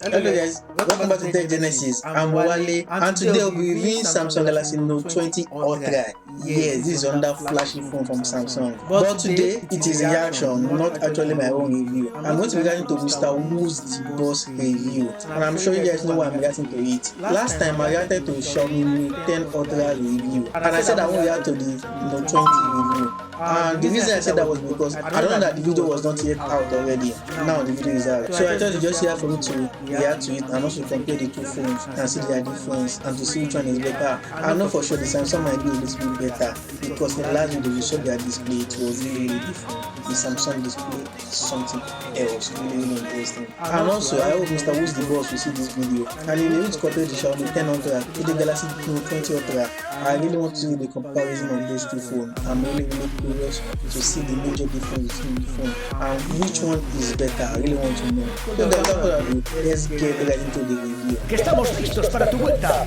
Hello guys, welcome back to Tech Genesis. I'm Wale and today I'll be reviewing Samsung Galaxy Note 20 Ultra. Yes, this is another flashy phone from Samsung. But today it is a reaction, not actually my own review. I'm going to be reacting to Mrwhosetheboss review, and I'm sure you guys know why I'm reacting to it. Last time I reacted to Xiaomi Note 10 Ultra review, and I said I won't react to the Note 20 review. And the reason I said that was because I don't know that the video was not yet out already. Now the video is out. So I thought it's just here for me to react to it and also compare the two phones and see their difference and to see which one is better. I know for sure the Samsung might be a little bit better because in the last video we saw their display, it was really different. The Samsung display is something else, really interesting. And also I hope Mrwhosetheboss will see this video and he will able to compare the Xiaomi 10 Ultra with the Galaxy Note 20 Ultra. I really want to see the comparison of those two phones. I'm really curious to see the major difference between the phone and which one is better. I really want to know. So without further ado, let's get right into the review. Que estamos listos para tu vuelta.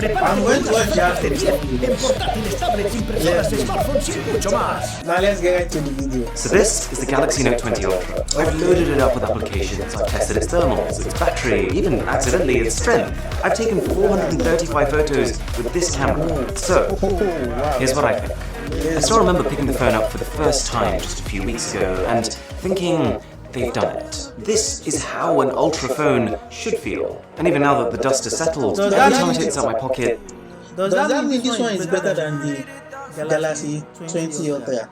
I'm going to watch after this video. Now let's get right to the video. So this is the Galaxy Note 20 Ultra. I've loaded it up with applications, I've tested its thermals, its battery, even accidentally its strength. I've taken 435 photos with this camera. So, here's what I think. I still remember picking the phone up for the first time just a few weeks ago and thinking, they've done it. This is how an Ultra phone should feel. And even now that the dust has settled, every time I take this out of my pocket... Does that mean this one is better than the Galaxy 20 Ultra?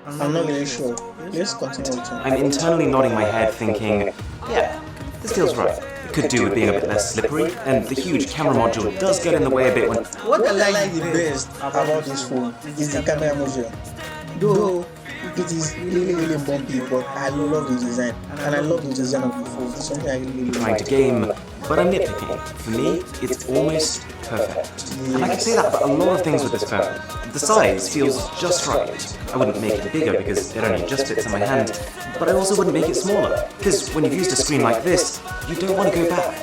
I'm not really sure. Let's continue watching. I'm internally nodding my head thinking, yeah, this feels right. It could do with being a bit less slippery, and the huge camera module does get in the way a bit when... What I like the best about this phone is the camera module. Though it is really bumpy, but I love the design, and I love the design of the phone. It's something I really trying to game, but I'm nitpicking. For me, it's almost perfect. And I can say that about a lot of things with this phone. The size feels just right. I wouldn't make it bigger because it only just fits in my hand, but I also wouldn't make it smaller, because when you've used a screen like this, you don't want to go back.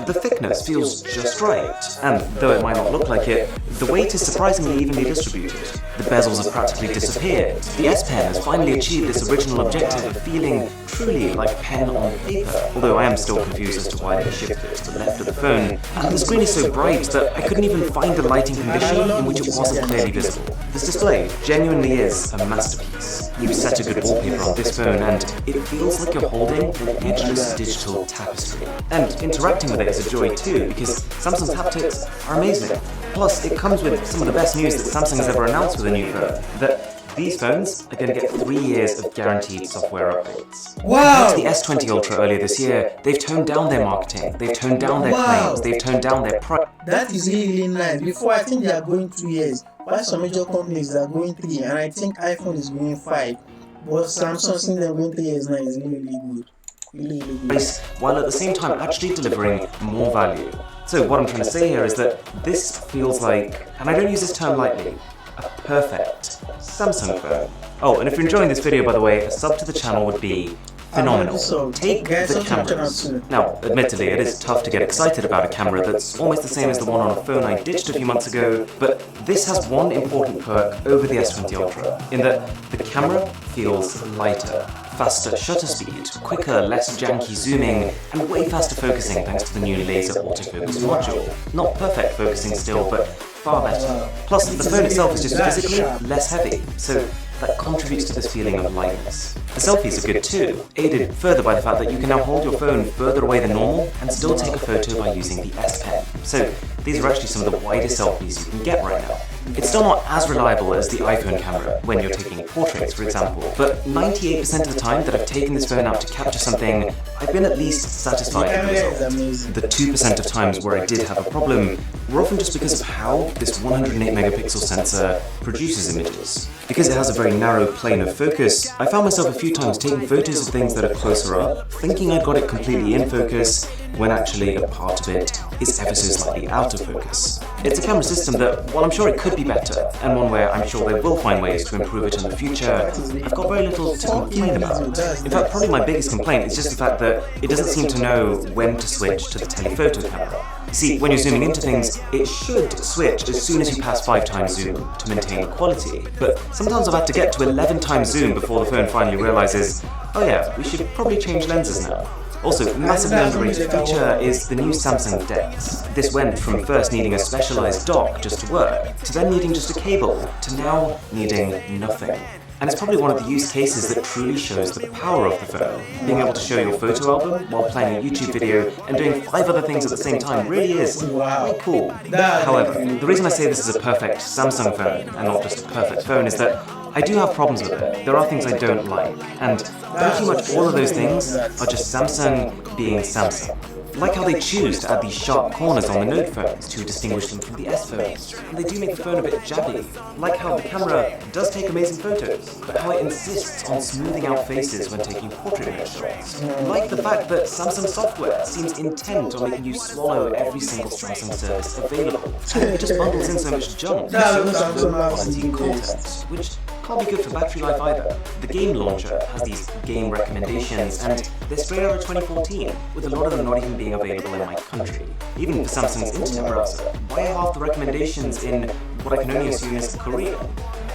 The thickness feels just right, and though it might not look like it, the weight is surprisingly evenly distributed. The bezels have practically disappeared. The S Pen has finally achieved this original objective of feeling truly like pen on paper, although I am still confused as to why they shifted it to the left of the phone, and the screen is so bright that I couldn't even find a lighting condition in which it wasn't clearly visible. This display genuinely is a masterpiece. You've set a good wallpaper on this phone, and it feels like you're holding an edgeless digital tapestry. And interacting with it is a joy too, because Samsung's haptics are amazing. Plus, it comes with some of the best news that Samsung has ever announced with a new phone, that these phones are going to get 3 years of guaranteed software updates. Wow! Compared to the S20 Ultra earlier this year, they've toned down their marketing, they've toned down their claims, they've toned down their price. That is really nice. Before, I think they are going 2 years. While some major companies are going 3, and I think iPhone is going 5. But Samsung, since they're going 3 years now, is really good. Really good. While at the same time actually delivering more value. So what I'm trying to say here is that this feels like, and I don't use this term lightly, a perfect Samsung phone. Oh, and if you're enjoying this video, by the way, a sub to the channel would be phenomenal. Take the cameras. Now, admittedly, it is tough to get excited about a camera that's almost the same as the one on a phone I ditched a few months ago, but this has one important perk over the S20 Ultra, in that the camera feels lighter, faster shutter speed, quicker, less janky zooming, and way faster focusing thanks to the new laser autofocus module. Not perfect focusing still, but far better. Plus, the phone itself is just physically less heavy, so that contributes to this feeling of lightness. The selfies are good too, aided further by the fact that you can now hold your phone further away than normal and still take a photo by using the S Pen. So these are actually some of the widest selfies you can get right now. It's still not as reliable as the iPhone camera when you're taking portraits, for example, but 98% of the time that I've taken this phone out to capture something, I've been at least satisfied with the result. The 2% of times where I did have a problem were often just because of how this 108 megapixel sensor produces images. Because it has a very narrow plane of focus, I found myself a few times taking photos of things that are closer up, thinking I'd got it completely in focus, when actually a part of it is ever so slightly out of focus. It's a camera system that, while I'm sure it could be better, and one where I'm sure they will find ways to improve it in the future, I've got very little to complain about. In fact, probably my biggest complaint is just the fact that it doesn't seem to know when to switch to the telephoto camera. See, when you're zooming into things, it should switch as soon as you pass 5 times zoom to maintain quality, but sometimes I've had to get to 11 times zoom before the phone finally realizes, oh yeah, we should probably change lenses now. Also, massively underrated feature is the new Samsung DeX. This went from first needing a specialized dock just to work, to then needing just a cable, to now needing nothing. And it's probably one of the use cases that truly shows the power of the phone. Being able to show your photo album while playing a YouTube video and doing 5 other things at the same time really is quite cool. However, the reason I say this is a perfect Samsung phone and not just a perfect phone is that I do have problems with it. There are things I don't like, and pretty much all of those things are just Samsung being Samsung. Like how they choose to add these sharp corners on the Note phones to distinguish them from the S phones. And they do make the phone a bit jabby. Like how the camera does take amazing photos, but how it insists on smoothing out faces when taking portrait image shots. Like the fact that Samsung software seems intent on making you swallow every single Samsung service available. And it just bundles in so much junk, so much low quality content, which can't be good for battery life either. The game launcher has these game recommendations, and they're straight out of 2014, with a lot of them not even being available in my country. Even for Samsung's internet browser, why are half the recommendations in what I can only assume is Korean?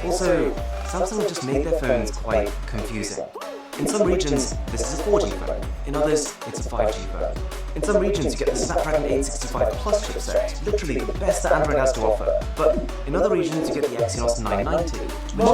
Also, Samsung have just made their phones quite confusing. In some regions, this is a 4G phone. In others, it's a 5G phone. In some regions, you get the Snapdragon 865 Plus chipset, literally the best that Android has to offer. But in other regions, you get the Exynos 990, which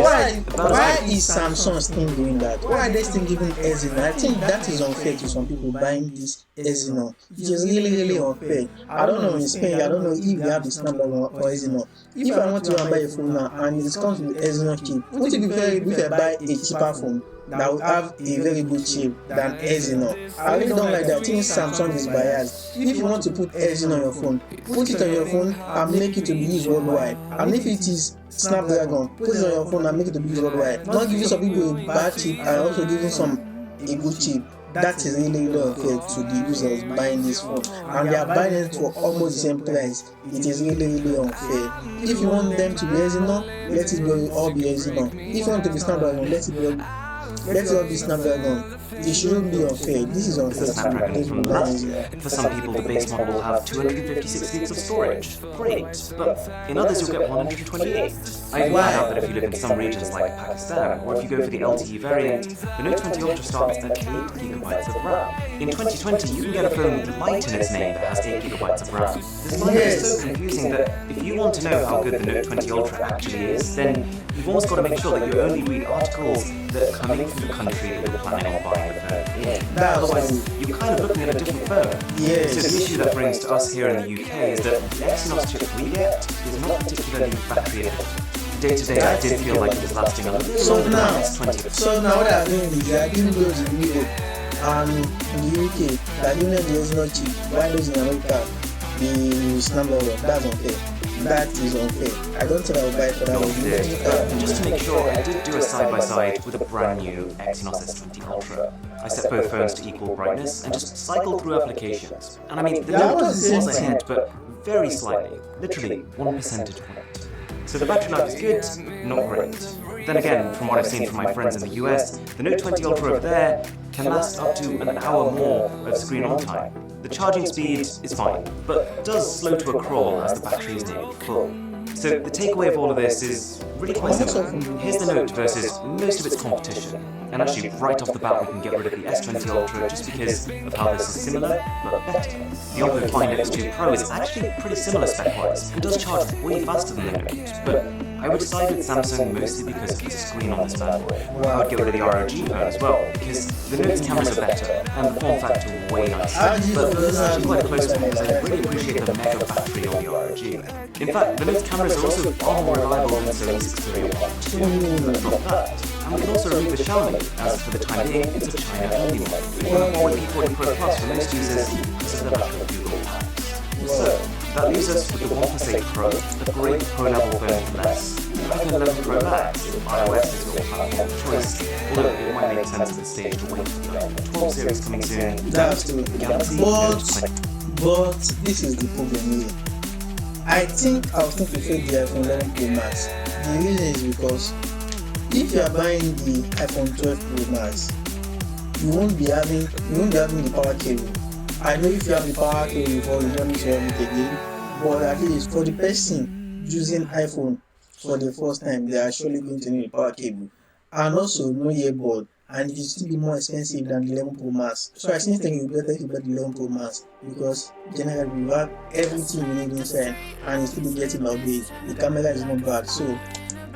why is Samsung still doing that? Why are they still giving Exynos? I think that is unfair to some people buying this Exynos. It is really unfair. I don't know in Spain, I don't know if they have the Snapdragon or Exynos. If I want to buy a phone now and it comes with Exynos chip, would it be fair if I buy a cheaper phone that will have a very good chip than Exynos? I really don't like that. I think Samsung is biased. If you want to put Exynos on your phone, put it on your phone and make it to be used worldwide. And if it is Snapdragon, put it on your phone and make it to be used worldwide. Not giving some people a bad chip and also giving some a good chip. That is really unfair to the users buying this phone, and they are buying it for almost the same price. It is really unfair. If you want them to be Exynos, let it all be Exynos. If you want to be Snapdragon, let it all be Snapdragon. It shouldn't be unfair. This is unfair. Snapdragon from last year. For some people, the base model will have 256 gigs of storage. Great, but in others you'll get 128. I find out that if you live in some regions like Pakistan, or if you go for the LTE variant, the Note 20 Ultra starts at 8GB of RAM. In 2020, you can get a phone with Lite in its name that has 8GB of RAM. This line is so confusing that if you want to know how good the Note 20 Ultra actually is, then you've almost got to make sure that you only read articles that are coming from the country that you're planning on buying the phone in. Otherwise, you're kind of looking at a different phone. Yes. So the issue that brings to us here in the UK is that the Exynos chip we get is not particularly battery efficient. Day to day, I did feel like it was lasting a little longer than its 20. So now what I'm doing is I giving those in Europe and in the UK, they're giving them the Exynos chip. Why those in America, the Snapdragon? That's unfair. That is unfair. I don't think I will buy it for that one. Just to make sure, I did do a side-by-side with a brand new Exynos S20 Ultra. I set both phones to equal brightness and just cycled through applications. And I mean, the Note was ahead, but very slightly, literally 1 percentage point. So the battery life is good, not great. Then again, from what I've seen from my friends in the US, the Note 20 Ultra over there can last up to an hour more of screen on time. The charging speed is fine, but does slow to a crawl as the battery is nearly full. So the takeaway of all of this is really quite simple. Here's the Note versus most of its competition. And actually, right off the bat, we can get rid of the S20 Ultra just because of how this is similar, but better. The Oppo Find X2 Pro is actually pretty similar spec-wise and does charge way faster than the Note, but I would side with Samsung mostly because of the screen on this bad boy. I would get rid of the ROG phone as well, because the Note's cameras are better and the form factor way nicer. But this is actually quite a close one because I really appreciate the mega battery on the ROG. In fact, the Note's cameras are also far more reliable than Sony's Xperia 1 2. Not that. And we can also remove the Xiaomi, as for the time being, it's a China-only one. With P40 Pro Plus for most users, this is the back of Google Maps. So, that leaves us with the OnePlus 8 Pro, a great pro-level phone for less. The iPhone 11 Pro Max, if iOS is your platform of choice, although it might make sense at this stage to wait for the iPhone 12 series coming soon. That's true. But this is the problem here. I think I'll still prefer the iPhone 11 Pro Max. The reason is because if you are buying the iPhone 12 Pro Max, you won't be having the power cable. I know if you have the power cable before, you don't need to have it again, but at least for the person using iPhone for the first time, they are surely going to need a power cable, and also no earbud and it will still be more expensive than the 11 Pro Max. So I still think it would be better if you buy the 11 Pro Max, because generally you have everything you need inside and you still be getting upgrade. The camera is not bad, so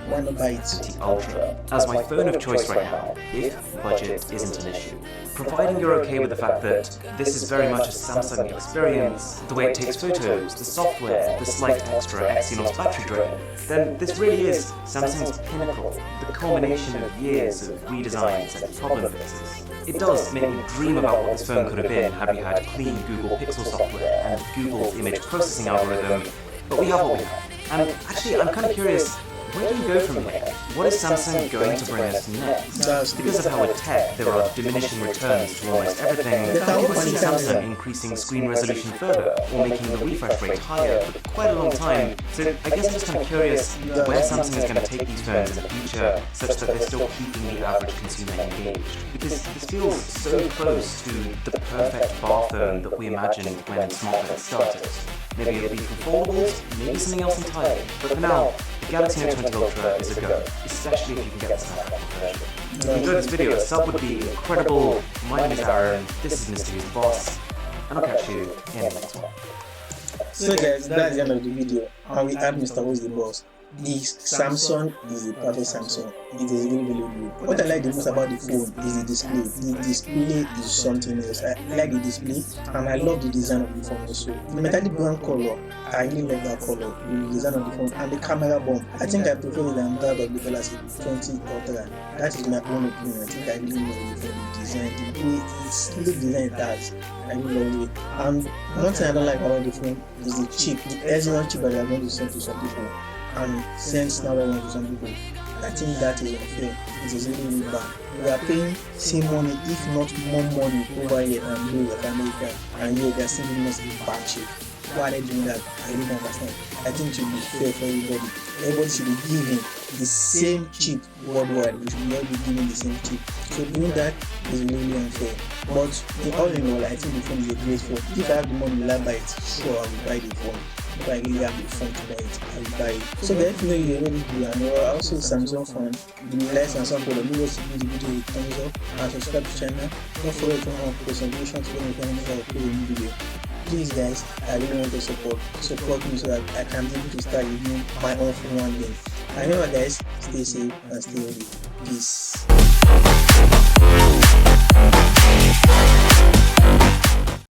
why not buy it? The Ultra as my phone of choice right now, if budget isn't an issue. Providing you're okay with the fact that this is very much a Samsung experience, the way it takes photos, the software, the slight extra Exynos battery drain, then this really is Samsung's pinnacle, the culmination of years of redesigns and problem fixes. It does make me dream about what this phone could have been had we had clean Google Pixel software and Google's image processing algorithm, but we have what we have. And actually, I'm kind of curious, where do you go from here? What is Samsung going to bring us next? Because of how with tech there are diminishing returns to almost everything, people see Samsung increasing screen resolution further or making the refresh rate higher for quite a long time. So I guess I'm just kind of curious where Samsung is going to take these phones in the future such that they're still keeping the average consumer engaged. Because this feels so close to the perfect bar phone that we imagined when smartphones started. Maybe it'll be for foldables, maybe something else entirely. But for now, the Galaxy Note 20 Ultra is a go, especially if you can get the Snapdragon version. If you enjoyed this video, a sub would be incredible. My name is Aaron, this is Mrwhosetheboss, and I'll catch you in the next one. So guys, that's the end of the video, and we had Mrwhosetheboss. This Samsung is a perfect Samsung. It is really good. What I like the most about the phone is the display. The display is something else. I like the display and I love the design of the phone also. The metallic brown color, I really love that color. The design of the phone and the camera bump. I think I prefer it than that of the Galaxy 20 Ultra. That is my own opinion. I think I really love the design. The way it's really designed it has. I really love it. And one thing I don't like about the phone is the chip. The Exynos chip that they are going to send to some people and send Snapdragon to some people. I think that is unfair. It is really bad. We are paying same money, if not more money, over here and do like America, and yet they are still giving us a bad chip. Why are they doing that? I really don't understand. I think it should be fair for everybody. Everybody should be giving the same chip worldwide. We should all be giving the same chip. So doing that is really unfair. But all in all, I think the phone is a great phone. If I have the money to buy it, sure I will buy the phone. If I really have the phone to buy it, I will buy it. So guys, if you know you already do, and you're also a Samsung fan, do like Samsung product, do watch the video with thumbs up and subscribe to the channel. Don't forget to turn on notifications when you can upload a new video. Please guys, I really want to support me so that I can be able to start using my own phone one day. And remember guys, stay safe and stay healthy. Peace.